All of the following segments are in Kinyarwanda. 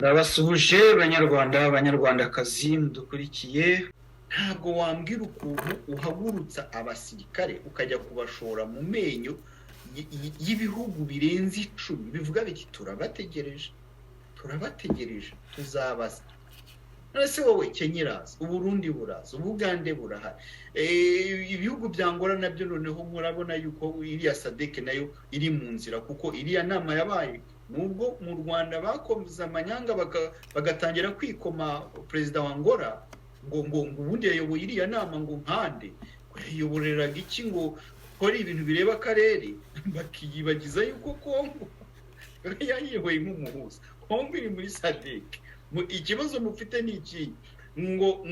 Ndabasuhuje Banyarwanda, Banyarwandakazi mudukurikiye. Ntabwo wambwira ukuntu uhagurutsa abasirikare ukajya kubashora mu menyo y'ibihugu birenze 10 bivuga biti turabategereje tuzabaza. Nese wowe Kenya iraza, Uburundi buraza, Bugande burahari, ibihugu bya Angola nabyo noneho murabona yuko iriya SADC nayo iri mu nzira, kuko iriya nama yabaye nubwo mu Rwanda bakomeza amanyanga bagatangira kwikoma perezida wa Angola ngo ubundi yayoboye iriya nama ngo nkande yayoboreraga iki ngo kora ibintu bireba akarere, bakiyibagiza yuko Kongo yayiyoboye nk'umuhuza. Kongo iri muri SADC. Ikibazo mufite ni iki ngo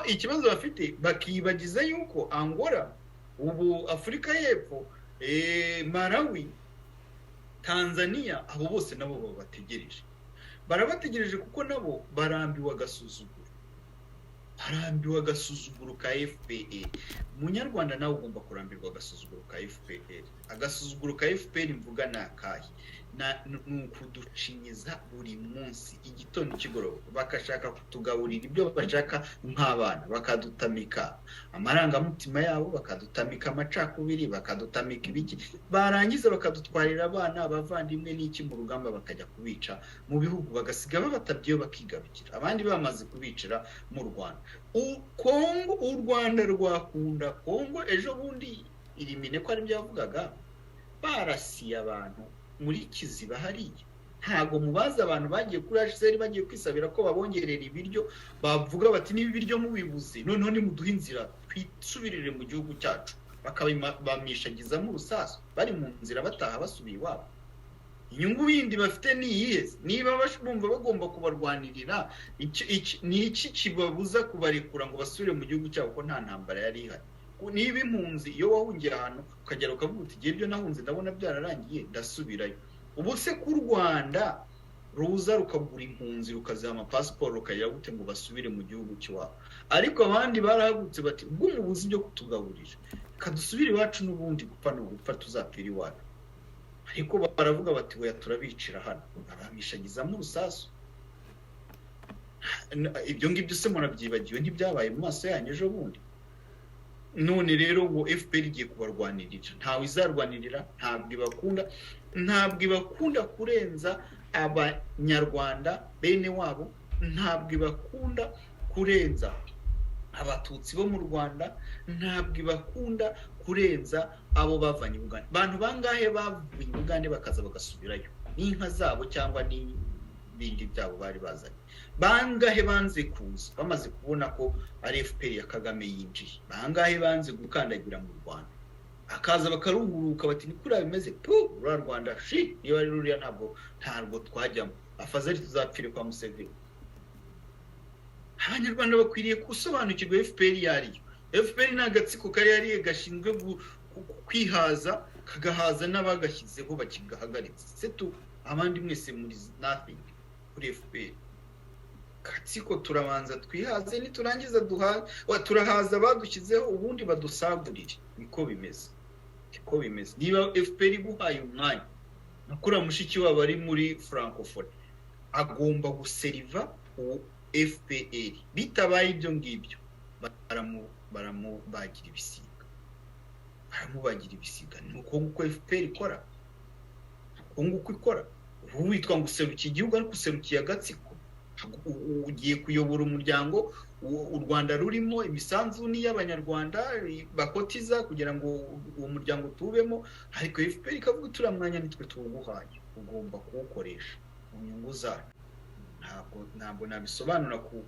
ikibazo bafite bakibagiza yuko Angola, ubu Afrika y'Epfo, Malawi, Tanzania, abo bose nabo barabategereje kuko nabo barambiwe agasuzuguro ka FPR. Munyarwanda nawe ugomba kurambirwa agasuzuguro ka FPR. Agasuzuguro ka FPR mvuga nakahe nukuducinyiza buri munsi igitondo kigoroba, bakashaka kutugaburira ibyo bashaka nk'abana, bakadutamika amarangamutima yabo, bakadutamika amacakubiri, bakadutamika ibiki, barangiza bakadutwarira abana abavandimwe n'iki mu rugamba bakajya kubica mu bihugu, bagasiga babatabyeyo bakigarukira, abandi bamaze kubicira mu Rwanda. Kongo, u Rwanda rwakunda Kongo. Ejo bundi irimine ko ari byavugaga barasiye abantu muri Kiziba hariya. Ntago mubaza abantu bagiye kuri HCR bagiye kwisabira ko babongerera ibiryo, bavuga bati niba ibiryo mubibuze noneho ni muduha inzira twisubirire mu gihugu cyacu, bakabamishagiza mu rusaso bari mu nzira bataha basubiye iwabo. Inyungu bindi bafite ni iyihe? Niba bumva bagomba kubarwanirira ni iki kibabuza kubarekura ngo basubire mu gihugu cyabo ko nta ntambara yari ihari? Niba impunzi iyo wahungiye ahantu ukagera ukavuga uti igihe byo nahunze ndabona byararangiye ndasubirayo, ubu se ku Rwanda ruza rukagura impunzi rukaziha amapasiporo rukagira gute ngo basubire mu gihugu cy'iwabo? Ariko abandi barahagutse bati ubwo mubuzi byo kutugaburira kadusubire iwacu, n'ubundi gupfa no gupfa tuzapfira iwacu. Ariko baravuga bati oya turabicira hano, abamishagiza mu rusaso. Ibyo ngibyo se murabyibagiwe ntibyabaye mu maso yanyu ejo bundi? None rero ngo FPR igiye kubarwanirira, ntawe izarwanirira, ntabwo ibakunda kurenza Abanyarwanda bene wabo, ntabwo ibakunda kurenza abatutsi bo mu Rwanda, ntabwo ibakunda kurenza abo bavanye Bugande. Abantu bangahe bavuye Bugande bakaza bagasubirayo n'inka zabo cyangwa n'ibindi byabo bari bazanye? Bangahe banze kuza bamaze kubona ko ari FPR ya Kagame yinjiye? Bangahe banze gukandagira mu Rwanda akaza bakaruguruka bati ni kuri bimeze rwa Rwanda niba ari ruriya ntabwo twajyamo, afazari tuzapfire kwa Museveni. Abanyarwanda bakwiriye gusobanukirwa FPR yari. FPR ni agatsiko kari yari gashinzwe kwihaza, kagahaza n'abagashyizeho bakigahagaritse. Setu abandi mwese muri nothing kuri FPR. Agatsiko turabanza twihaze, niturangiza turahaza badushyizeho ubundi badusagurire. Niko bimeze. Niba FPR iguhaye umwanya nakura mushiki wabo ari muri francophone, agomba guseriva FPR. Bitabaye ibyo ngibyo baramubagira ibisiga. Nuko nguko FPR ikora, ubu witwa ngo userukiye igihugu ariko userukiye agatsiko. Ugiye kuyobora umuryango u Rwanda rurimo, imisanzu ni y'Abanyarwanda bakotiza kugira ngo uwo muryango tubemo, ariko FPR ikavuga turamwanya nitwe tuwuguhaye, ugomba kuwukoresha mu nyungu zayo. Ntabwo nabisobanura ku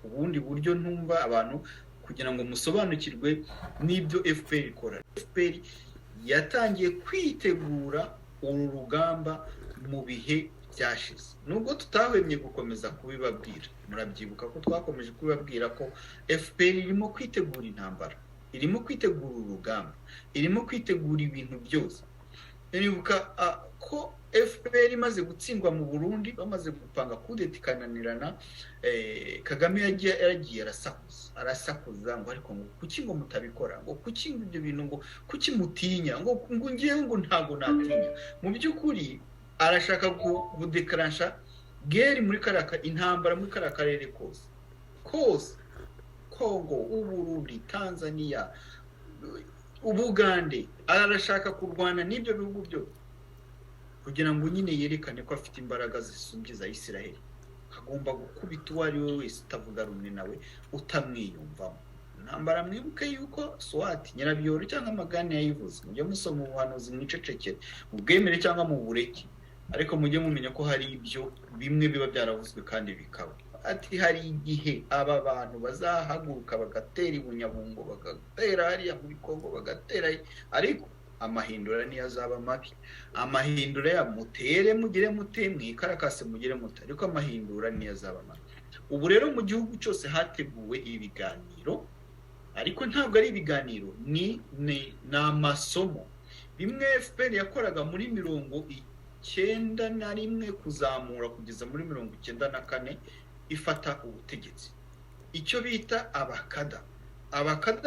bundi buryo ntumva abantu kugira ngo musobanukirwe n'ibyo FPR ikora. FPR yatangiye kwitegura uru rugamba mu bihe byashize, nubwo tutahwemye gukomeza kubibabwira. Murabyibuka ko twakomeje kubibabwira ko FPR irimo kwitegura intambara, irimo kwitegura urugamba, irimo kwitegura ibintu byose. Nibuka ko FPR imaze gutsindwa mu Burundi, bamaze gupanga kudeta ikananirana, Kagame yagiye arasakuza ngo ariko ngo kuki ngo mutabikora, ngo kuki ibyo bintu ngo kuki mutinya, ngo ngiye ngo ntago natinya. Mu by'ukuri arashaka kudekaransha geri muri karaka intambara muri karere kose Kongo, Uburundi, Tanzania, Bugande, arashaka kurwana n'ibyo bihugu byose kugira ngo nyine yerekane ko afite imbaraga zisumbye za Isiraheli. Agomba gukubita uwo ari we wese utavuga rumwe nawe, utamwiyumvamo. Ntambara mwibuke yuko Swati Nyirabiyoro cyangwa Magane yayivuze, mujye musoma ubuhanuzi mwicecekere, mubwemere cyangwa mu bureke, ariko mujye mumenya ko hari ibyo bimwe biba byaravuzwe kandi bikaba. Ati hari igihe aba bantu bazahaguruka bagatera ibunyabungo, bagatera hariya muri Kongo, bagatera, ariko amahindura niyo azaba mabi. Amahindura ya mutere mugire mute, mwikarakase mugire mute, ariko amahindura niyo azaba mabi. Ubu rero mu gihugu cyose hateguwe ibiganiro, ariko ntabwo ari ibiganiro, ni amasomo. Bimwe FPR yakoraga muri 91 kuzamura kugeza muri 94 ifata ubutegetsi. Icyo bita abakada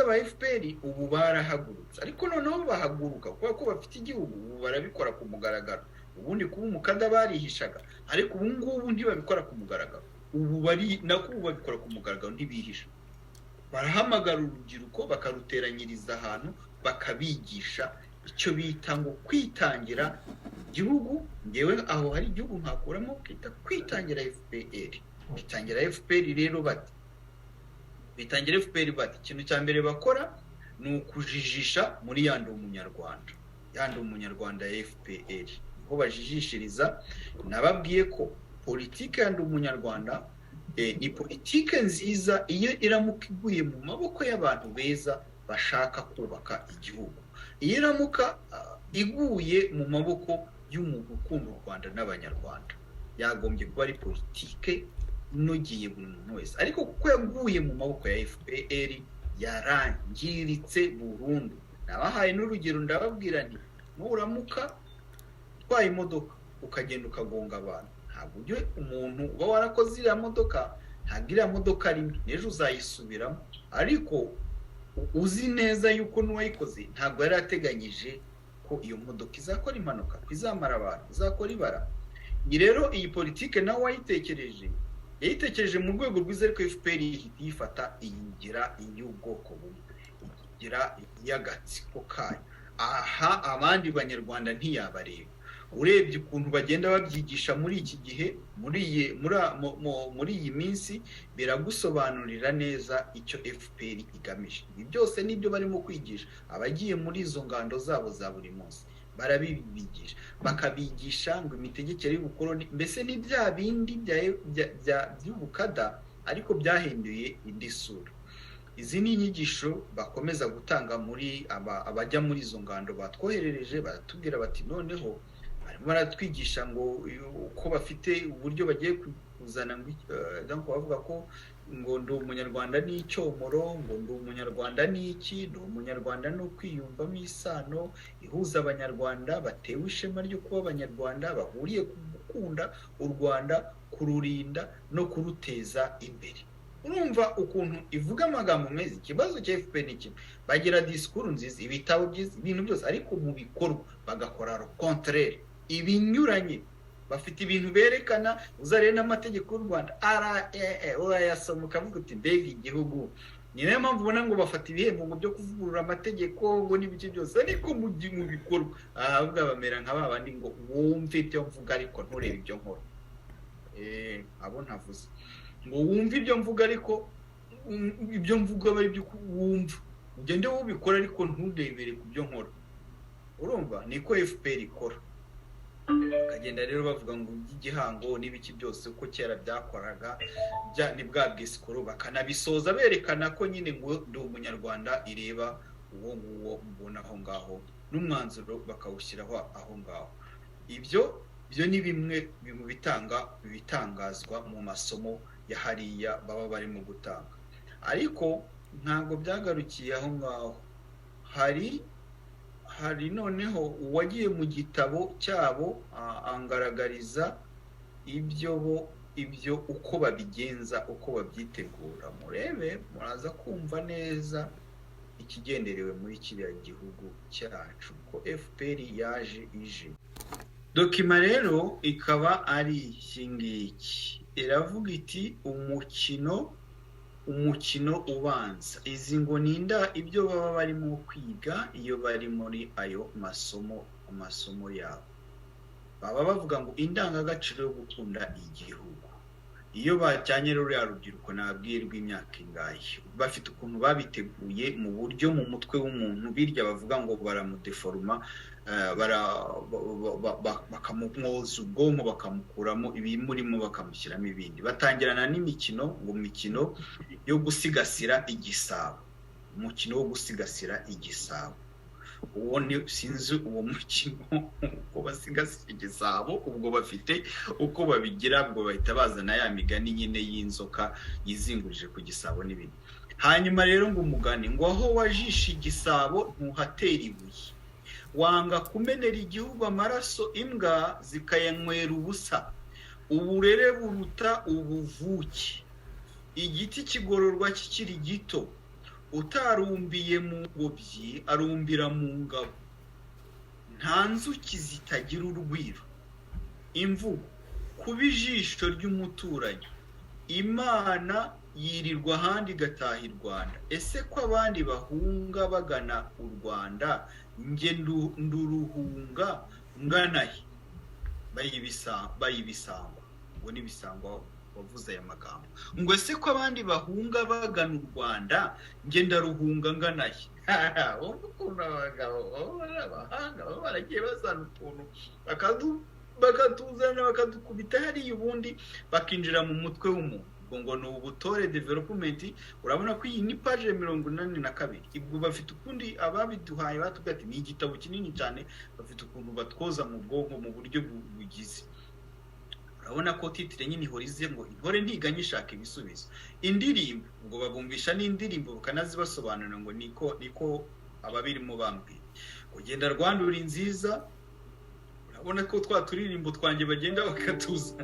ba FPR ubu barahagurutse, ariko noneho bahaguruka kuko bafite igihugu, ubu barabikora ku mugaragaro. Ubundi kuba umukada barihishaga, ariko ubu ngubu ntibabikora ku mugaragaro. Ubu babikora ku mugaragaro, ntibihisha. Barahamagara urubyiruko bakaruteranyiriza ahantu, bakabigisha icyo bita ngo kwitangira igihugu. Ngewe aho hari igihugu nkakuramo kwitangira FPR. Bitangira FPR rero bati ikintu cya mbere bakora ni ukujijisha muri yandi umunyarwanda ya FPR, aho bajijishiriza. Nababwiye ko politike yandi umunyarwanda ni politike nziza iyo iramuka iguye mu maboko y'abantu beza bashaka kubaka igihugu. Iyo iramuka iguye mu maboko y'umuntu ukunda u Rwanda n'Abanyarwanda, yagombye kuba ari politike inogeye buri muntu wese. Ariko kuko yaguye mu maboko ya FPR yarangiritse burundu. Nabahaye n'urugero, ndababwira nti nuramuka twaye imodoka ukagenda ukagonga abantu, ntabwo ujye umuntu uba warakoze iriya modoka, ntabwo iriya modoka rimwe n'ejo uzayisubiramo, ariko uzi neza yuko n'uwayikoze ntabwo yari ateganyije ko iyo modoka izakora impanuka, izamara abantu, izakora ibara. Ni rero iyi politike nawe yayitekereje mu rwego rwiza, ariko FPR yifata iyigira iy'ubwoko bumwe, iyigira iy'agatsiko kayo. Aha abandi banyarwanda ntiyabareba. Urebye ukuntu bagenda babyigisha muri iki gihe, muri iyi minsi, biragusobanurira neza icyo FPR igamije. Ibi byose nibyo barimo kwigisha abagiye muri izo ngando zabo za buri munsi. Barabibigisha, bakabigisha ngo imitegekere y'ubukoloni, mbese ni bya bindi by'ubukada ariko byahinduye indi sura. Izi ni inyigisho bakomeza gutanga muri abajya muri izo ngando batwoherereje. Baratubwira bati noneho barimo baratwigisha ngo uko bafite uburyo bagiye kuzana, donc bavuga ko ngo ndi umunyarwanda ni icyomoro, ngo ndi umunyarwanda ni iki, ndi umunyarwanda no kwiyumvamo isano ihuza abanyarwanda batewe ishema ryo kuba abanyarwanda, bahuriye ku gukunda u Rwanda, kururinda no kuruteza imbere. Urumva ukuntu ivuga amagambo meza. Ikibazo cya FPR ni kimwe, bagira disikuru nziza, ibitabo byiza, ibintu byose, ariko mu bikorwa bagakora le contraire, ibinyuranye. Bafite ibintu berekana, uzarebe n'amategeko y'u Rwanda urayasoma ukavuga uti mbega igihugu. Ni nayo mpamvu ubona ngo bafata ibihembo ngo byo kuvugurura amategeko ngo n'ibiki byose, ariko mu bikorwa ahubwo bamera nka babandi ngo wumve ibyo mvuga ariko nturebe ibyo nkora. Abo ntavuze ngo wumve ibyo mvuga, ariko ibyo mvuga bari byo wumva, ugende wubikora ariko ntudebere ku byo nkora. Urumva niko FPR ikora. Kagenda rero bavuga ngo igihango n'ibiki byose uko kera byakoraga ni bwa bwisikoro, bakanabisoza berekana ko nyine ngo ndi umunyarwanda ireba uwo nguwo mbona aho ngaho, n'umwanzuro bakawushyiraho aho ngaho. Ibyo ni bimwe bitangazwa mu masomo ya hariya baba barimo gutanga. Ariko ntabwo byagarukiye aho ngaho. Hari noneho uwagiye mu gitabo cyabo angaragariza ibyo uko babigenza, uko babyitegura. Murebe, muraza kumva neza ikigenderewe muri kiriya gihugu cyacu ko FPR yaje ije. dokima rero ikaba ari iki ngiki, iravuga iti umukino ubanza. Izi ngo ninda ibyo baba barimo kwiga iyo bari muri ayo amasomo yabo. Baba bavuga ngo indangagaciro yo gukunda igihugu. Iyo bajyanye ruriya rubyiruko nabwirwa imyaka ingahe, bafite ukuntu babiteguye mu buryo mu mutwe w'umuntu birya bavuga ngo baramudeforma, bakamumwoza ubwonko, bakamukuramo ibimurimo bakamushyiramo ibindi. Batangirana n'imikino, ngo imikino yo gusigasira igisabo, umukino wo gusigasira igisabo. Uwo ni sinzi uwo mukino uko basigasira igisabo, ubwo bafite uko babigira, ubwo bahita bazana ya migani nyine y'inzoka yizingurije ku gisabo n'ibindi. Hanyuma rero ngo umugani ngo aho wajisha igisabo ntuhatera ibuye, wanga kumenera igihugu amaraso imbwa zikayanywera ubusa, uburere buruta ubuvuke, igiti kigororwa kikiri gito, utarumbiye mu ngobyi arumbira mu ngabo, nta nzuki zitagira urwiro, imvugo kuba ijisho ry'umuturanyi, Imana yirirwa ahandi igataha i Rwanda. Ese ko abandi bahunga bagana u Rwanda, nge nduruhunga nganahe? Bayibisangwa ngo n'ibisangwa wavuze aya magambo ngo ese ko abandi bahunga bagana u Rwanda, nge ndaruhunga nganahe? Ukuntu abagabo abahanga baragiye bazana ukuntu bakatuzana bakadukubita hariya, ubundi bakinjira mu mutwe w'umuntu. Ngo ni ubutore development. Urabona ko iyi ni page 82. Ibwo bafite ukundi ababiduhaye batubwira ati ni igitabo kinini cyane, bafite ukuntu batwoza mu bwonko mu buryo bugize. Urabona ko titre nyine ihorize ngo intore ntiganye ishaka ibisubizo. Indirimbo ngo babumvisha n'indirimbo bakanazibasobanurira ngo niko ababirimo bambwiye. Ugenda Rwanda uri nziza, urabona ko twaturirimbo twanjye bagenda bakatuza.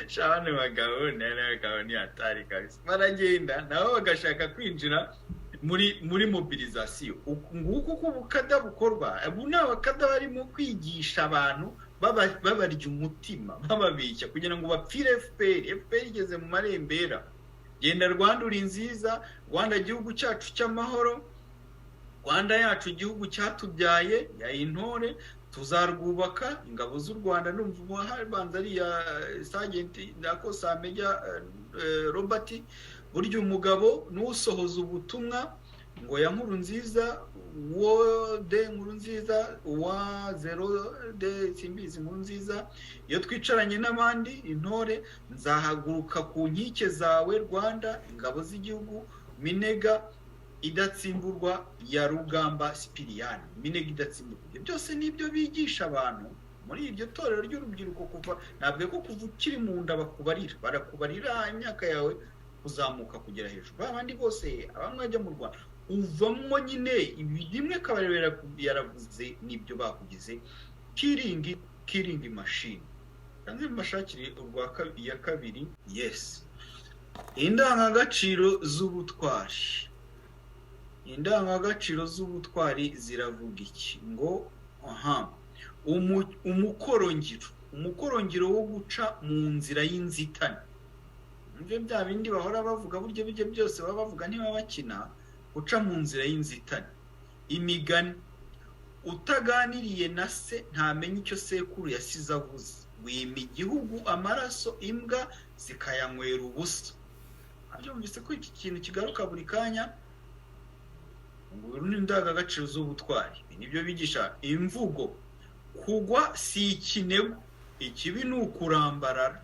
Shabane bagabo ni atari kabisa, baragenda nabo bagashaka kwinjira muri mobilisation. Nguko ko bukada bukorwa, ubu n'abakada barimo kwigisha abantu babarya umutima, bababishya kugira ngo bapfire FPR igeze mu marembera. Genda Rwanda uri nziza, Rwanda gihugu cyacu cy'amahoro, Rwanda yacu igihugu cyatubyaye ya intore, tuzarwubaka. Ingabo z'u Rwanda numva banze ari ya Sergeant nako Sameja Robert. Burya umugabo n'usohoza ubutumwa ngo ya nkuru nziza wo de nkuru nziza wa 0 de simbizi nkuru nziza. Iyo twicaranye n'abandi intore, nzahaguruka ku nkike zawe Rwanda, ingabo z'igihugu minega idatsimburwa ya Rugamba Sipiriyani, minega idatsimburwa. Ibyo byose nibyo bigisha abantu muri iryo torero ry'urubyiruko. Kuva ntabwo ko kuva ukiri mu nda barakubarira imyaka yawe kuzamuka kugera hejuru. Abandi bose abamwe bajya mu Rwanda uvamo nyine ibimwe kabarera yaravuze nibyo bakugize killing machine. Kandi mbashakire urwa ya kabiri. Yes, indangagaciro z'ubutwari. Indangagaciro z'ubutwari ziravuga iki? Ngo umukorongiro wo guca mu nzira y'inzitane. Ibyo bya bindi bahora bavuga, buryo bijye byose baba bavuga ntibabakina, guca mu nzira y'inzitane. Imigani, utaganiriye na se ntamenye icyo sekuru yasize avuze, wima igihugu amaraso imbwa zikayanywera ubusa. Abyumvise ko iki kintu kigaruka buri kanya. Ngo n'indangagaciro z'ubutwari nibyo bigisha. Imvugo, kugwa si ikinego, ikibi ni ukurambarara.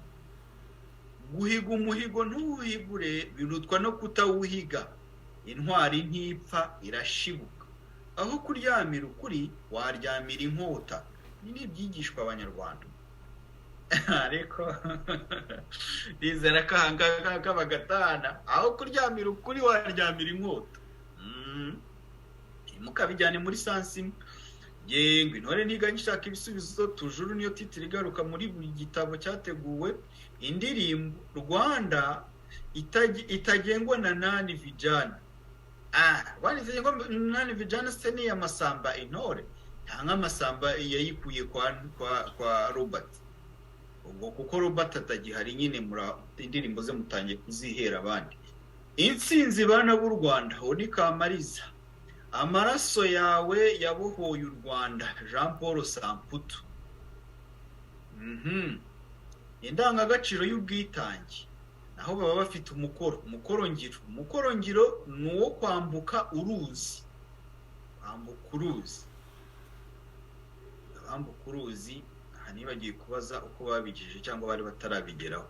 Guhiga umuhigo ntuwuhigure birutwa no kutawuhiga. Intwari ntipfa irashibuka, aho kuryamira ukuri waryamira inkota. Ni ibyigishwa Abanyarwanda. Ariko bizera kahanga bagatana, aho kuryamira ukuri waryamira inkota. Mukabijyane muri sansi. Yengwe intore ntiganye ishaka ibisubizo tujuru niyo titre igaruka muri buri gitabo cyateguwe. Indirimbo Rwanda itagengwa na nani vijana. Wani zengwa nani vijana se ni ya masamba intore. nta nk'amasamba yayikuye kwa Robert ubwo kuko Robert atagihari nyine muri indirimbo ze mutangiye kuzihera abandi. Intsinzi bana b'u Rwanda ni Kamariza, amaraso yawe yabohoye u Rwanda, Jean Paul Samputu. Indangagaciro y'ubwitange, naho baba bafite umukorongiro ni uwo kwambuka uruzi, kwambuka uruzi. Aha nibagiye kubaza uko babigejeje cyangwa bari batarabigeraho.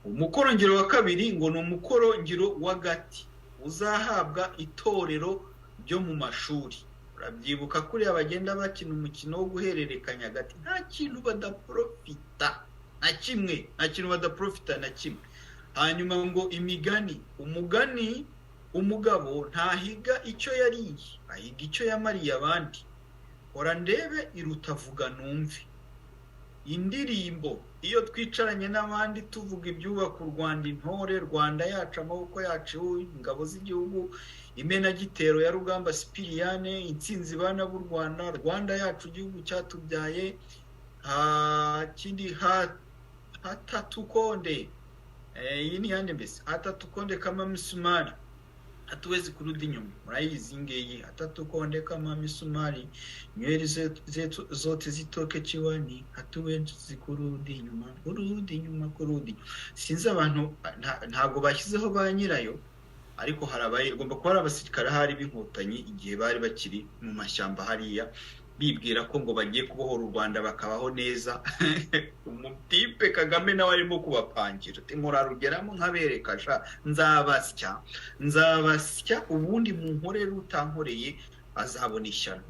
Umukorongiro wa kabiri ngo ni umukorongiro w'agati uzahabwa itorero ryo mu mashuri. Urabyibuka kuri abagenda bakina umukino wo guhererekanya agati, nta kintu badaprofita na kimwe, na kimwe. Hanyuma ngo imigani, umugani, umugabo ntahiga icyo yariye, ahiga icyo yamariye abandi. Hora ndebe irutavuga numve. Indirimbo, iyo twicaranye n'abandi tuvuga ibyubaka u Rwanda, intore, Rwanda yacu, amaboko yacu, ingabo z'igihugu, imenagitero ya Rugamba Sipiriyane, intsinzi bana b'u Rwanda, Rwanda yacu igihugu cyatubyaye, kindi hatatukonde, iyi ni yande mbese, hatatukonde kama misumari, hatuwezi kurudi nyuma. Murayizi ngeyi, hatatukonde kama misumari, nyweri zetu zote zitoke chiwani, hatuwezi kurudi nyuma, kurudi. Sinzi abantu ntabwo bashyizeho ba nyirayo, ariko harabaye gomba kuba ari abasirikare hari b'inkotanyi igihe bari bakiri mu mashyamba hariya, bibwira ko ngo bagiye kubohora u Rwanda bakabaho neza. Umutipe Kagame nawe arimo kubapangira, murarugeramo nkaberekasha, nzabasya ubundi mu nkorera utankoreye azabona ishyano.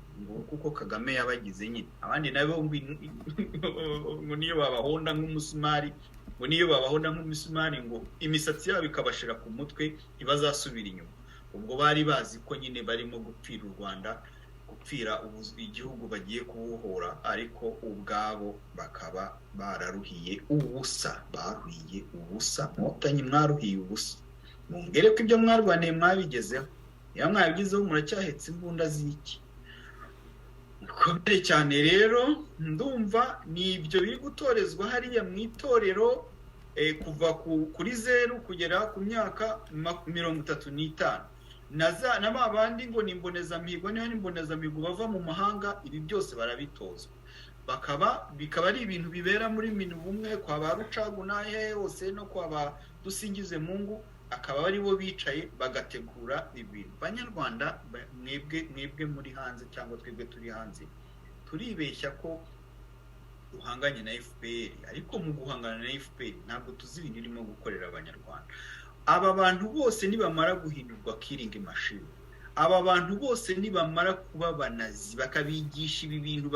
Kuko Kagame yabagize nyine, abandi nabo ngo niyo babahonda nk'umusumari, ngo imisatsi yabo ikabashira ku mutwe ntibazasubira inyuma. Ubwo bari bazi ko nyine barimo gupfira u Rwanda, gupfira igihugu bagiye kubohora, ariko ubwabo bakaba bararuhiye ubusa, Nkotanyi mwaruhiye ubusa. Mumbwire ko ibyo mwarwaniye mwabigezeho, iyo mwabigezeho muracyahetse imbunda z'iki? Bikomeye cyane rero, ndumva ni ibyo biri gutorezwa hariya mu itorero, kuva kuri 0 kugera ku myaka 35. Na babandi ngo nimbonezamihigo, niba nimbonezamihigo bava mu mahanga, ibi byose barabitozwa. Bikaba ari ibintu bibera muri Minubumwe kwa ba Rucaguna hose no kwa ba Dusingize Mungu, akaba ari bo bicaye bagategura ibintu. Banyarwanda mwebwe muri hanze cyangwa twebwe turi hanze, turibeshya ko duhanganye na FPR, ariko mu guhangana na FPR ntabwo tuzi ibintu irimo gukorera Abanyarwanda. Aba bantu bose nibamara guhindurwa killing machine, aba bantu bose nibamara kuba banazi, bakabigisha ibi bintu,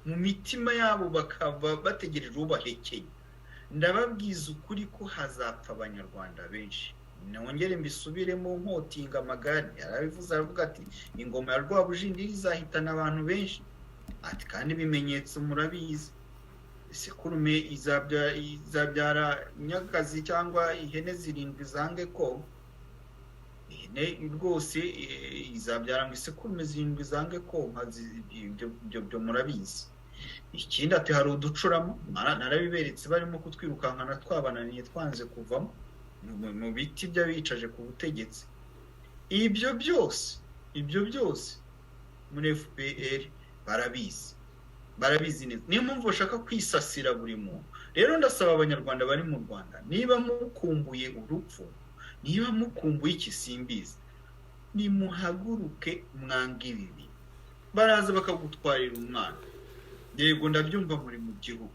mu mitima yabo bakaba bategereje ubahekeye, ndababwiza ukuri ko hazapfa Abanyarwanda benshi. Nongere mbisubiremo, nkotinga amagare yarabivuze, aravuga ati ingoma ya Rwabujindiri izahitana abantu benshi. Ati kandi ibimenyetso murabizi, isekurume izabyara nyakazi cyangwa ihene 7 zange ko, ihene rwose izabyara ngo isekurume 7 zange ko, ibyo murabizi. Ikindi ati hari uducuramo, narabiberetse barimo kutwirukankana twabananiye twanze kuvamo mu biti by'abicaje ku butegetsi. Ibyo byose muri FPR barabizi neza. Niyo mpamvu bashaka kwisasira buri muntu. Rero ndasaba Abanyarwanda bari mu Rwanda, niba mukumbuye urupfu, niba mukumbuye ikisimbizi, nimuhaguruke mwanga ibibi. Baraza bakagutwarira umwana, yego ndabyumva muri mu gihugu,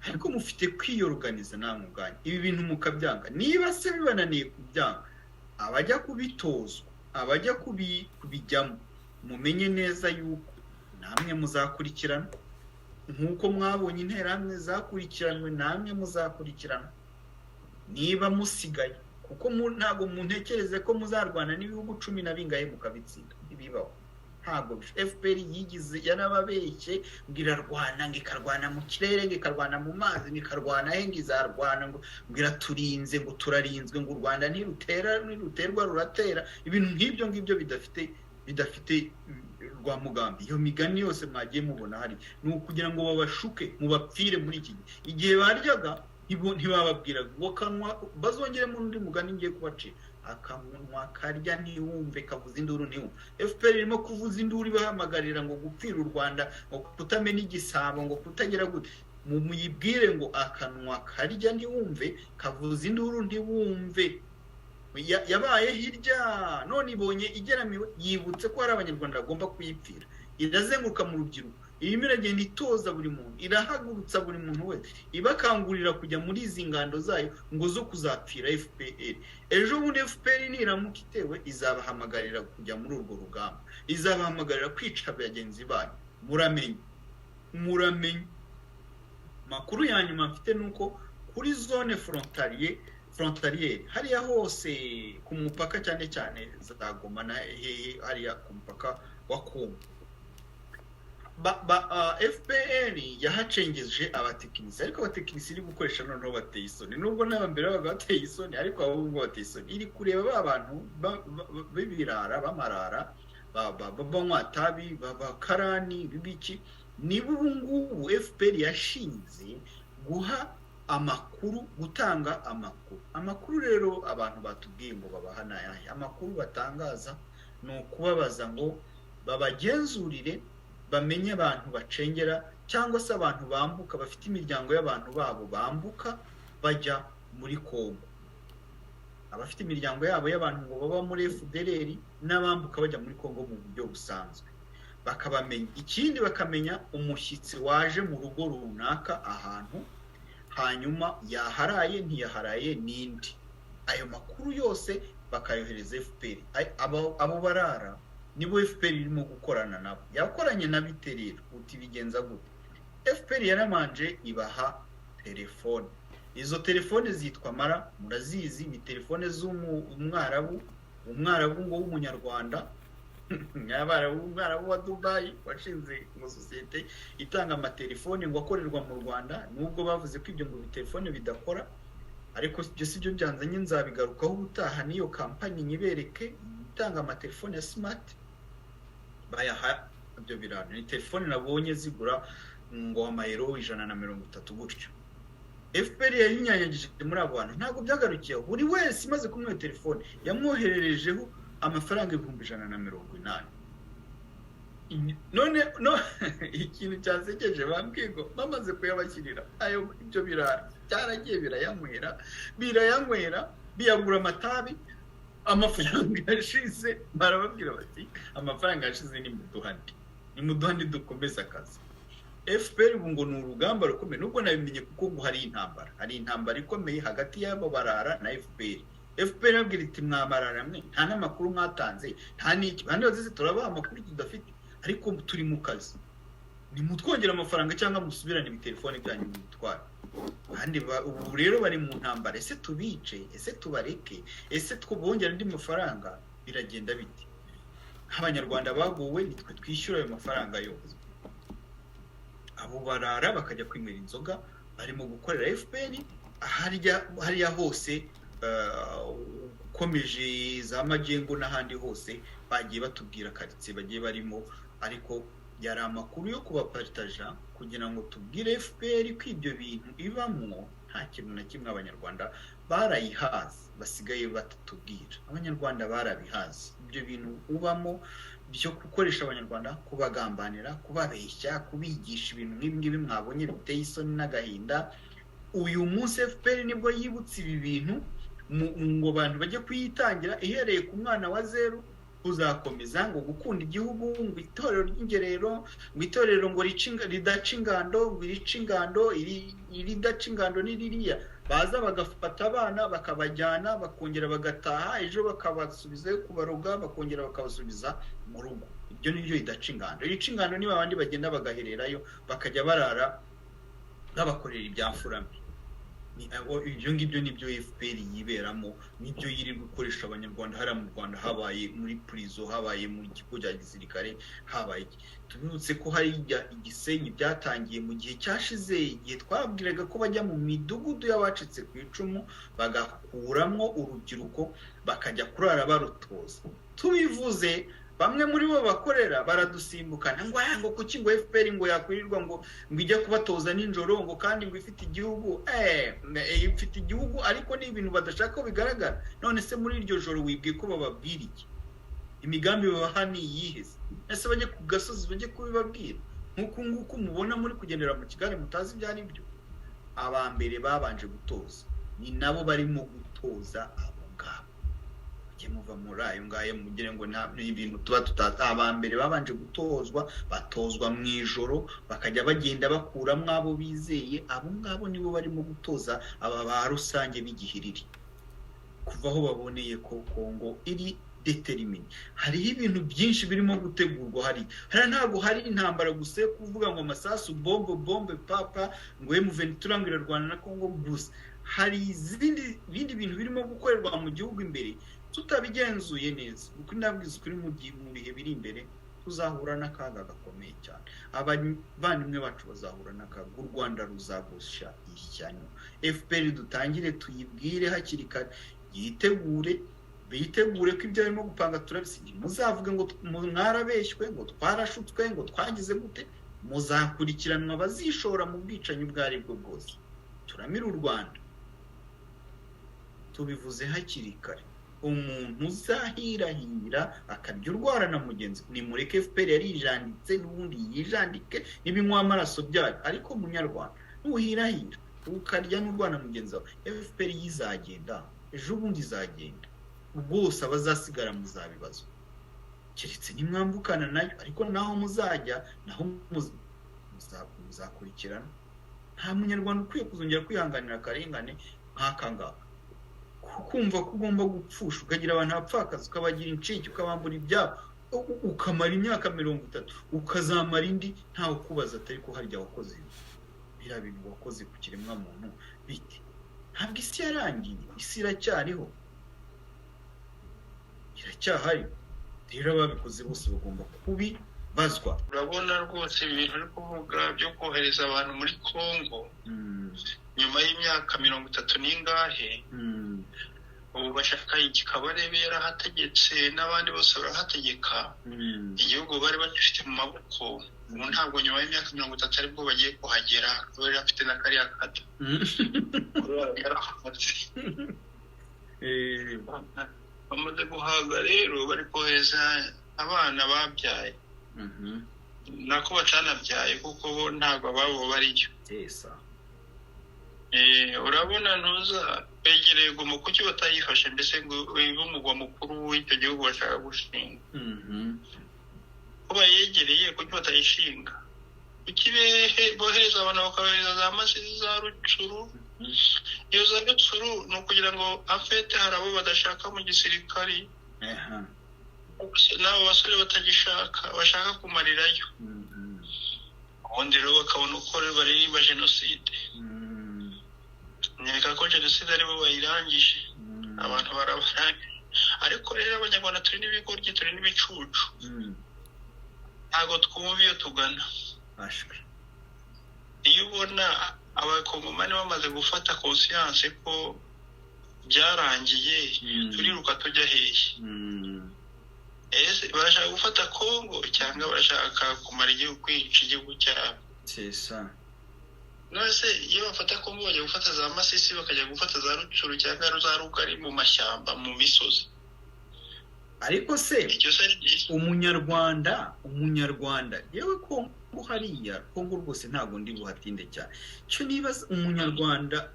ariko mufite kwiyorganiza namwe ubwanyu. Ibi bintu mukabyanga, niba se bibananiye kubyanga, abajya kubitozwa, abajya kubijyamo, mumenye neza yuko namwe muzakurikirana nkuko mwabonye interahamwe zakurikiranwe, namwe muzakurikirana niba musigaye. Kuko ntabwo muntekereze ko muzarwana n'ibihugu 10 na bingahe mukabitsinda, ibibaho. Ntabwo FPR yigize, yarababeshye ngira rwana, ngikarwana mu kirere, ngikarwana mu mazi, ngikarwana he, ngizarwana ngo ngira turinze, ngo turarinzwe, ngo u Rwanda ntiruterwa ruratera. Ibintu nk'ibyo bidafite rwa mugambi. Iyo migani yose mwagiye mubona hari ni ukugira ngo babashuke mubapfire muri iki igihe baryaga ntibababwira ngo kanwa bazongeremo undi mugani ngiye kubacira akanwa karya ntiwumve kavuza induru ntiwumve. FPR irimo kuvuza induru ibahamagarira ngo gupfira u Rwanda, ngo kutamena igisabo, ngo kutagira gute. Muyibwire ngo akanwa karya ntiwumve kavuza induru ntiwumve. Yabaye hirya none ibonye igeramiwe, yibutse ko hari abanyarwanda bagomba kuyipfira. Irazenguruka mu rubyiruko, irimo iragenda itoza buri muntu, irahagurutsa buri muntu wese, ibakangurira kujya muri izi ngando zayo ngo zo kuzapfira FPR. Ejo bundi FPR niramuka itewe izabahamagarira kujya muri urwo rugamba, izabahamagarira kwica bagenzi banyu. Muramenye makuru ya nyuma mfite nuko kuri zone frontalier hariya hose ku mupaka cyane cyane za Goma na hariya ku mupaka wa Kongo, FPR yahacengeje abatekinisi, ariko abatekinisi iri gukoresha noneho bateye isoni. Nubwo n'abambere babaga bateye isoni, ariko abo ngo bateye isoni. Iri kureba ba bantu b'ibirara bamarara banywa tabi bakarani bibiki. Niba ubu ngubu FPR yashinze guha amakuru, gutanga amakuru rero abantu batubwiye ngo babahana yahe amakuru batangaza no kubabaza ngo babagenzurire bamenye abantu bacengera cyangwa se abantu bambuka bafite imiryango y'abantu babo bambuka bajya muri Kongo, abafite imiryango yabo y'abantu ngo baba muri FDLR n'abambuka bajya muri Kongo mu buryo busanzwe bakabamenya. Ikindi bakamenya umushyitsi waje mu rugo runaka ahantu, hanyuma yaharaye ntiyaharaye nindi. Ayo makuru yose bakayohereza FPR. Abo barara nibo FPR irimo gukorana nabo. Yakoranye na biterero uti bigenza gute? FPR yaramanje ibaha telefone. Izo telefone zitwa mara, murazizi, ni telefone z'umwarabu, umwarabu ngo w'umunyarwanda umwarabu wa Dubai washinze ngo sosiyete itanga amatelefone ngo akorerwa mu Rwanda. Nubwo bavuze ko ibyo ngo telefone bidakora, ariko ibyo si byo byanzanye, nzabigarukaho ubutaha. Niyo kampani nyibereke itanga amatelefone ya smart bayaha ibyo birano. Ni telefone nabonye zigura ngo amayero 130 gutyo. FPR yayinyanyagije muri abo bantu, ntabwo byagarukiyeho. Buri wese imaze kumwe telefone yamwohererejeho amafaranga 180. None ikintu cyasekeje bambwiye ngo bamaze kuyabashyirira ayo ibyo birara cyaragiye birayanywera biyagura amatabi. Amafaranga yashize barababwira bati amafaranga yashize ni muduhandi dukomeza akazi. FPR ubu ngo ni urugamba rukomeye, nubwo nabimenye kuko ngo hari intambara ikomeye hagati y'abo barara na FPR. FPR yabwira iti mwamarara mwe nta n'amakuru mwatanze, nta n'iki, bandi bazize turabaha amakuru tudafite, ariko turi mu kazi, ni mutwongera amafaranga cyangwa musubirane ibitelefone byanyu mutwara. Kandi ubu rero bari mu ntambara, ese tubice, ese tubareke, ese twubongera andi mafaranga, biragenda biti. Abanyarwanda baguwe nitwe twishyura ayo mafaranga yose. Abo barara bakajya kwimira inzoga, barimo gukorera FPR hariya hose. Ukomeje za magengo n'ahandi hose bagiye batubwira karitsiye bagiye barimo, ariko yari amakuru yo kubapartaja kugira ngo tubwire FPR ko ibyo bintu ibamwo nta kintu na kimwe abanyarwanda barayihaze, basigaye batatubwira. Abanyarwanda barabihaze ibyo bintu ubamo byo gukoresha abanyarwanda, kubagambanira, kubabeshya, kubigisha ibintu nk'ibi mwabonye biteye isoni n'agahinda. Uyu munsi FPR nibwo yibutse ibi bintu ngo abantu bajye kuyitangira ihereye ku mwana wa zero uzakomeza ngo gukunda igihugu, ngo itorero ry'ingerero, ngo itorero ngo ridaca ingando, ngo irica ingando, iridaca ingando n'iririya. Baza bagafata abana bakabajyana bakongera bagataha, ejo bakabasubizayo kubaroga, bakongera bakabasubiza mu rugo. Ibyo nibyo ridaca ingando. Irica ingando niba abandi bagenda bagahererayo bakajya barara babakorera ibyafurame. Ibyo ngibyo nibyo FPR yiberamo, nibyo yiri gukoresha abanyarwanda. Hara mu Rwanda habaye muri prison, habaye mu kigo cya gisirikare, habaye tubutse ko hari igisenyi byatangiye mu gihe cyashize, igihe twabwiraga ko bajya mu midugudu y'abacitse ku icumu bagakuramwo urubyiruko bakajya kurara barutoza. Tubivuze bamwe muri bo bakorera baradusimbukana ngo kuki ngo FPR ngo yakwirirwa ngo ijya kubatoza ninjoro ngo kandi ngo ifite igihugu ifite igihugu ariko ni ibintu badashaka ko bigaragara. None se muri iryo joro wibwiye ko bababwira iki? Imigambi babaha ni iyiheze? Ese bajye ku gasozi bajye kubibabwira nk'uko mubona muri kugendera mu Kigali mutazi ibyo ari byo? Abambere babanje gutoza ni nabo barimo gutoza abo ngabo. Mujye muva muri ayo ngayo mugire ngo nta ibintu tuba tutata. Abambere babanje gutozwa, batozwa mu ijoro, bakajya bagenda bakuramo abo bizeye. Abo ngabo nibo barimo gutoza aba ba rusange b'igihiriri, kuva aho baboneye ko Kongo iri determine. Hariho ibintu byinshi birimo gutegurwa. Hari ntabwo hari intambara gusa kuvuga ngo amasasu bombe papa ngo M23 irarwana na Kongo gusa. Hari bindi bintu birimo gukorerwa mu gihugu imbere tutabigenzuye neza. Uko ndabwiza kuri mu bihe biri imbere tuzahura n'akaga gakomeye cyane. Abavandimwe bacu bazahura n'akaga. U Rwanda ruzagusha ishyano. FPR dutangire tuyibwire hakiri kare, bitegure ko ibyo barimo gupanga turabisinya. Muzavuge ngo mwarabeshywe, ngo twarashutswe, ngo twagize gute. Muzakurikiranwa bazishora mu bwicanyi ubwo ari bwo bwose. Turamira u Rwanda, tubivuze hakiri kare. Umuntu uzahirahira akarya urwara na mugenzi, ni mureke FPR yarijanditse n'ubundi yijandike n'ibinywa amaraso byayo. Ariko munyarwanda nuhirahira ukarya n'urwana mugenzi wawe, FPR yizagenda ejo bundi izagenda. Bwose abazasigara muzabibazo keretse nimwambukana nayo. Ariko naho muzajya naho muzakurikirana. Nta munyarwanda ukwiye kuzongera kwihanganira akarengane nk'akangaka, kumva ko ugomba gupfusha ukagira abantu bapfakaza, ukabagira incike, ukabambura ibyabo, ukamara imyaka 30, ukazamara indi ntawe ukubaza atari ko harya wakoze biriya bintu wakoze ku kiremwa muntu bite. Ntabwo isi yarangiye, isi iracyariho, iracyahari. Rero ababikoze bose bagomba kubibazwa. Urabona rwose ibintu uri kuvuga byo kohereza abantu muri Kongo nyuma y'imyaka 30 n'ingahe, ubu bashaka igikabarebe yarahategetse n'abandi bose barahategeka. Igihugu bari bagifite mu maboko. Ubu ntabwo nyuma y'imyaka 30 aribwo bagiye kuhagera, bari bafite na kariya kata. Bamaze guhaga rero bari kohereza abana babyaye. Nako bacanabyaye kuko bo ntabwo babo bariyo. Urabona ntuza begereye ngo mukuki batayifashe mbese ngo umugwa mukuru w'icyo gihugu bashaka gushinga. Kuba yegereye kuki batayishinga? Ukibehe bohereza abantu bakabereza za masisi za Rucuru. Iyo za Rucuru no kugira ngo afete harabo badashaka mu gisirikari. Nabo basore batagishaka bashaka kumarirayo. Ubundi rero bakabona uko baririmba jenoside. Nyeka ko jenoside aribo bayirangije, abantu barabarangije. Ariko rero Abanyarwanda turi n'ibigoryi, turi n'ibicucu. Ntago twumva iyo tugana. Iyo ubona abakongomani bamaze gufata conscience ko byarangiye, turiruka tujya hehe? Ese barashaka gufata Kongo cyangwa barashaka kumara igihugu, kwica igihugu cyabo? Nose iyo bafata Kongo bajya gufata za masisi, bakajya gufata za Rucuru cyangwa za Rugari mu mashyamba, mu misozi. Ariko se umunyarwanda yewe Kongo hariya, Kongo rwose ntabwo ndi buhatinde cyane. Cyo nibaza umunyarwanda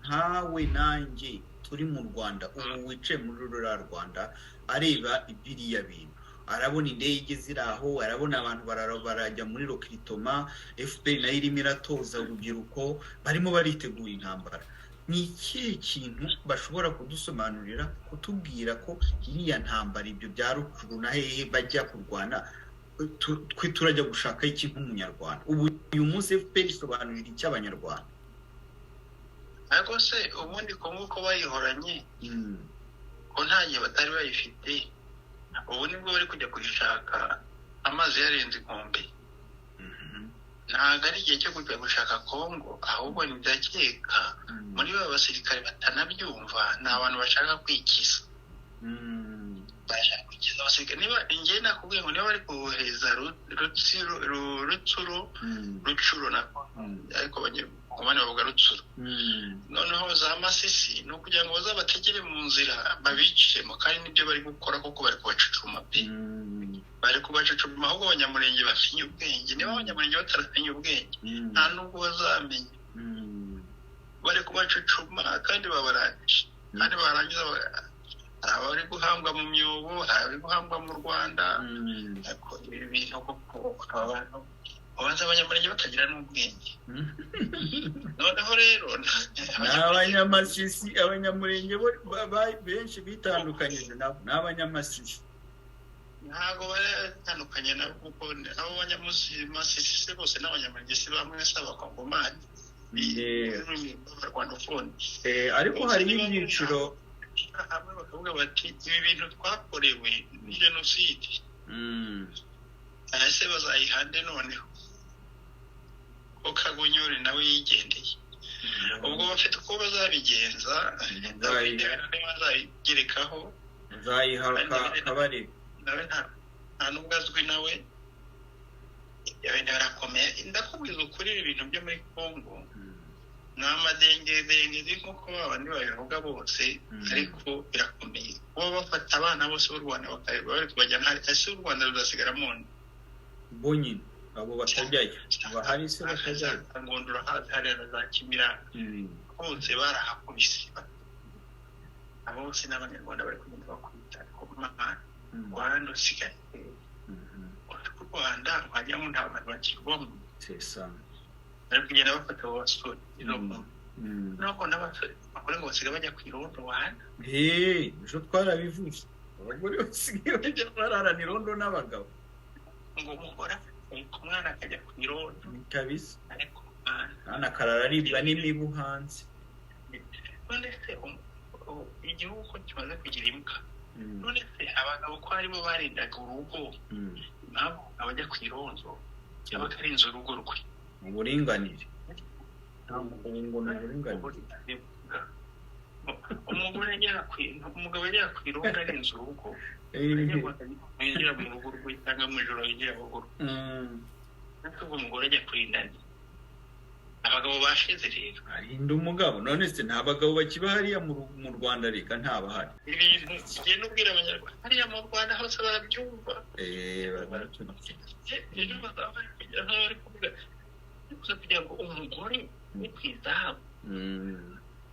nkawe nanjye turi mu Rwanda, ubu wicaye muri rura Rwanda areba ibiriya bintu, arabona indege ziraho, arabona abantu barajya muri Rokritoma, FPR nayo irimo iratoza urubyiruko, barimo baritegura intambara. Ni ikihe kintu bashobora kudusobanurira kutubwira ko iriya ntambara ibyo bya Rucuru na hehe bajya kurwana twe turajya gushaka iki nk'umunyarwanda? Ubu uyu munsi FPR isobanurira iki Abanyarwanda? Ariko se ubundi Kongo ko bayihoranye ko ntagiye batari bayifite, ubu nibwo bari kujya kuyishaka amazi yarenze inkombe. Ntabwo ari igihe cyo kujya gushaka Kongo, ahubwo ntibyakeka muri ba basirikare batanabyumva, ni abantu bashaka kwikiza. bashaka kugeza abasirikare niba ingiye nakubwiye ngo niba bari kohereza rucuro nako ariko abandi bavuga rutsuro noneho za masisi no kugira ngo bazabategere mu nzira babicemo kandi nibyo bari gukora kuko bari kubacucuma pe bari kubacucuma ahubwo abanyamurenge bafinye ubwenge niba abanyamurenge batarafinye ubwenge nta nubwo bazamenya bari kubacucuma kandi babarangije kandi barangiza abari guhambwa mu myobo abari guhambwa mu Rwanda ibi bintu kuko abantu abanza abanyamurenge batagira n'ubwenge noneho rero n'abanyamasisi abanyamurenge benshi bitandukanyije n'abanyamasisi ntabwo baratandukanye nabo kuko abo banyamasisi bose n'abanyamurenge si bamwe se abakongomani ariko hari n'ibyiciro hamwe bakavuga bati ibi bintu twakorewe ni jenoside ese bazayihande noneho ko Kagonyore nawe yigendeye ubwo bafite uko bazabigenza bazayigerekaho bazayihaka kabari nawe nta nubwo azwi nawe barakomeye ndakubwiza ukuri ibintu byo muri Kongo n'amadengedenge nk'uko abandi babivuga bose ariko birakomeye kuba bafata abana bose b'u Rwanda bari kubajyana ese u Rwanda ruzasigaramo bonyine abo batajyayo bahari se batajyayo ngondura hari za Kimira bose barahakubise abo bose n'Abanyarwanda bari kugenda bakubita ko mahana Rwanda usigaye u Rwanda wajyamo nta bantu bakirwamo sesa ariko kugenda bafata abo basore nuko n'abasore bakora ngo basiga bajya kwirondo wana ejo twarabivuze abagore basigaye bajya bararana irondo n'abagabo ngo mukora umwana akajya kwirondo kabisa ariko ana karararibwa n'imibu hanze none se igihugu ko kimaze kugira imbwa none se abagabo ko aribo barindaga urugo nabo abajya kwirondo yabaga ari inzu urugo rwe uburinganire umugore umugabo yajya kwirondo ari inzu urugo yinjira mu rugo rwe cyangwa mu ijoro yinjira mu rugo natwe umugore ajya kurindana abagabo bashize rero arinda umugabo none se nta bagabo bakiba hariya mu Rwanda reka ntabahari ibintu kigiye n'ubwira Abanyarwanda hariya mu Rwanda hose barabyumva ejo bazabari kugira nkaho bari kuvuga kugira ngo umugore ni kwizahabu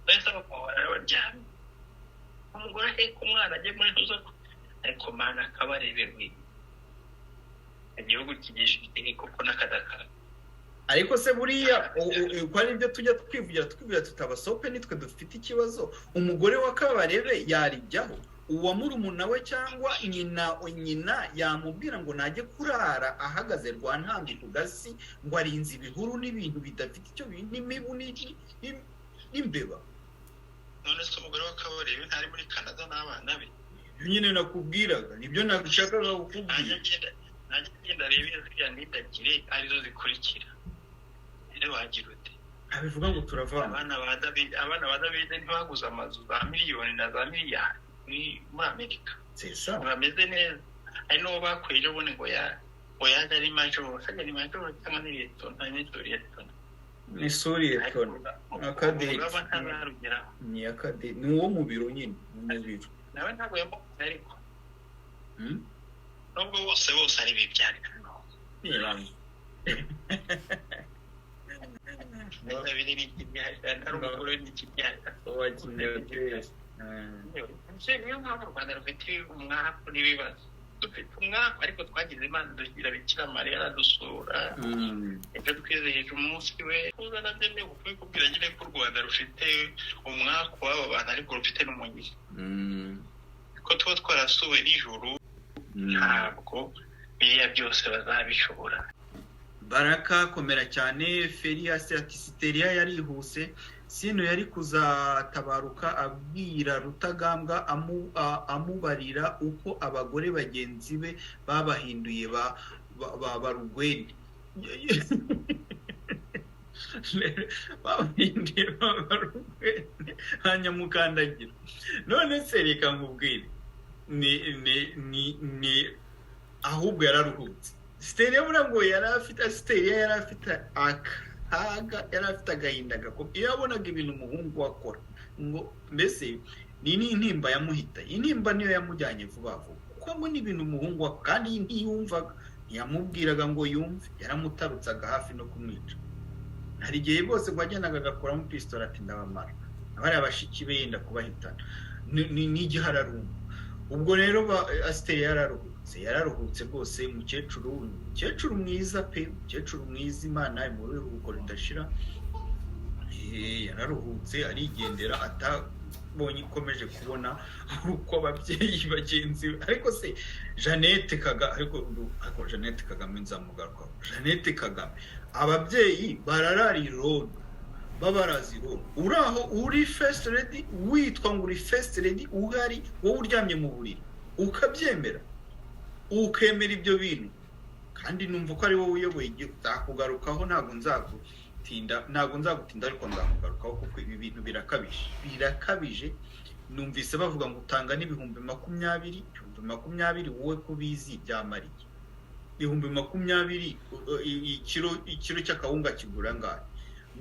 bahise bakubara baryamye umugore aheka umwana ajye muri ntuza ariko mana akabareberwe igihugu kigisha itegeko ko n'akadakara ariko se buriya uko ari byo tujya twivugira tutabasope nitwe dufite ikibazo umugore wa Kabarebe yarijyaho uwa murumuna we cyangwa nyina yamubwira ngo najye kurara ahagaze rwa ntambi ku gasi ngo arinze ibihuru n'ibintu bidafite icyo n'imibu n'imbeba none se umugore wa Kabarebe ntari muri Canada n'abana be nyine nakubwiraga nibyo nagushakaga kukubwira nanjye ngenda rebe ziriya nidakire arizo zikurikira rero wagira ute abivuga ngo turavana abana ba David ntibaguze amazu za miliyoni na za miliyari muri Amerika sesa bameze neza ari no bakweje ubone ngo yaje ari majoro sajya ni majoro cyangwa ni Liyetona ni Liyetona akadege ni akadege ni uwo mu biro nyine mu biro nawe ntabwo yamukunze ariko nubwo bose ari bibyarira biri n'ikibyarira ari umugore n'ikibyarira niyo mpamvu u Rwanda rufite umwaku n'ibibazo dufite umwaku ariko twagize Imana dugira Bikira Mariya aradusura ejo twizihije umunsi we kuza nabyo ni ukubwira nyine ko u Rwanda rufite umwaku w'aba bantu ariko rufite n'umugisha ko tuba twarasuwe n'ijuru ntabwo biriya byose bazabishobora Baraka komera cyane Ferias ati Siteriya yarihuse sino yari kuzatabaruka abwira Rutagambwa amubarira uko abagore bagenzi be babahinduye barugweni babahinduye barugweni hanya mukandagira none se reka nkubwire ni ahubwo yararuhutse Stereo ngo yari afite akaga, yari afite agahinda gakomeye iyo yabonaga ibintu umuhungu wakora ngo mbese ni intimba yamuhita, intimba niyo yamujyanye vuba vuba kuko ngo ni ibintu umuhungu kandi ntiyumvaga, ntiyamubwiraga ngo yumve, yaramutarutsaga hafi no kumwica. Hari igihe bose wagendaga agakuramo pistolet ati ndabamara, abari abashiki be yenda kubahitana ni igihararumba. Ubwo rero Stereo yararuhutse rwose, umukecuru mwiza pe, umukecuru mwiza, Imana imuri ruko ridashira. Yararuhutse arigendera atabonye ikomeje kubona uko ababyeyi bagenzi. Ariko se Jeannette Kagame nzamugaruka. Jeannette Kagame ababyeyi bararariro babaraziro, uraho uri first lady, witwa ngo uri first lady, uhari wowe uryamye mu buriri ukabyemera ukemera ibyo bintu, kandi numva ko ari wowe uyoboye igihugu. Nzakugarukaho, ntabwo nzagutinda ariko nzakugarukaho kuko ibi bintu birakabije. Numvise bavuga ngo utanga n'ibihumbi 20 wowe kubizi byamariye 20 ikiro cy'akawunga kigura ngahe,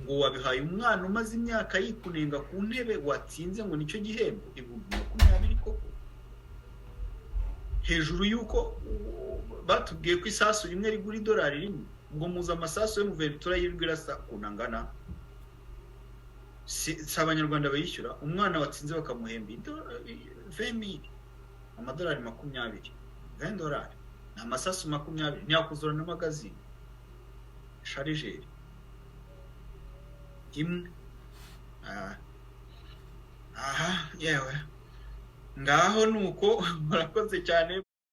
ngo wabihaye umwana umaze imyaka yikunenga ku ntebe watsinze ngo nicyo gihembo 20 koko, hejuru yuko batubwiye ko isasu rimwe rigura $1 ngo muza amasasu yo mu Ventura y'irwirasa kunangana. Si Abanyarwanda bayishyura umwana watsinze bakamuhemba $20, $20 $20, amasasu 20 ntiyakuzura na magazine sharijeri imwe. Yewe ngaho nuko murakoze cyane.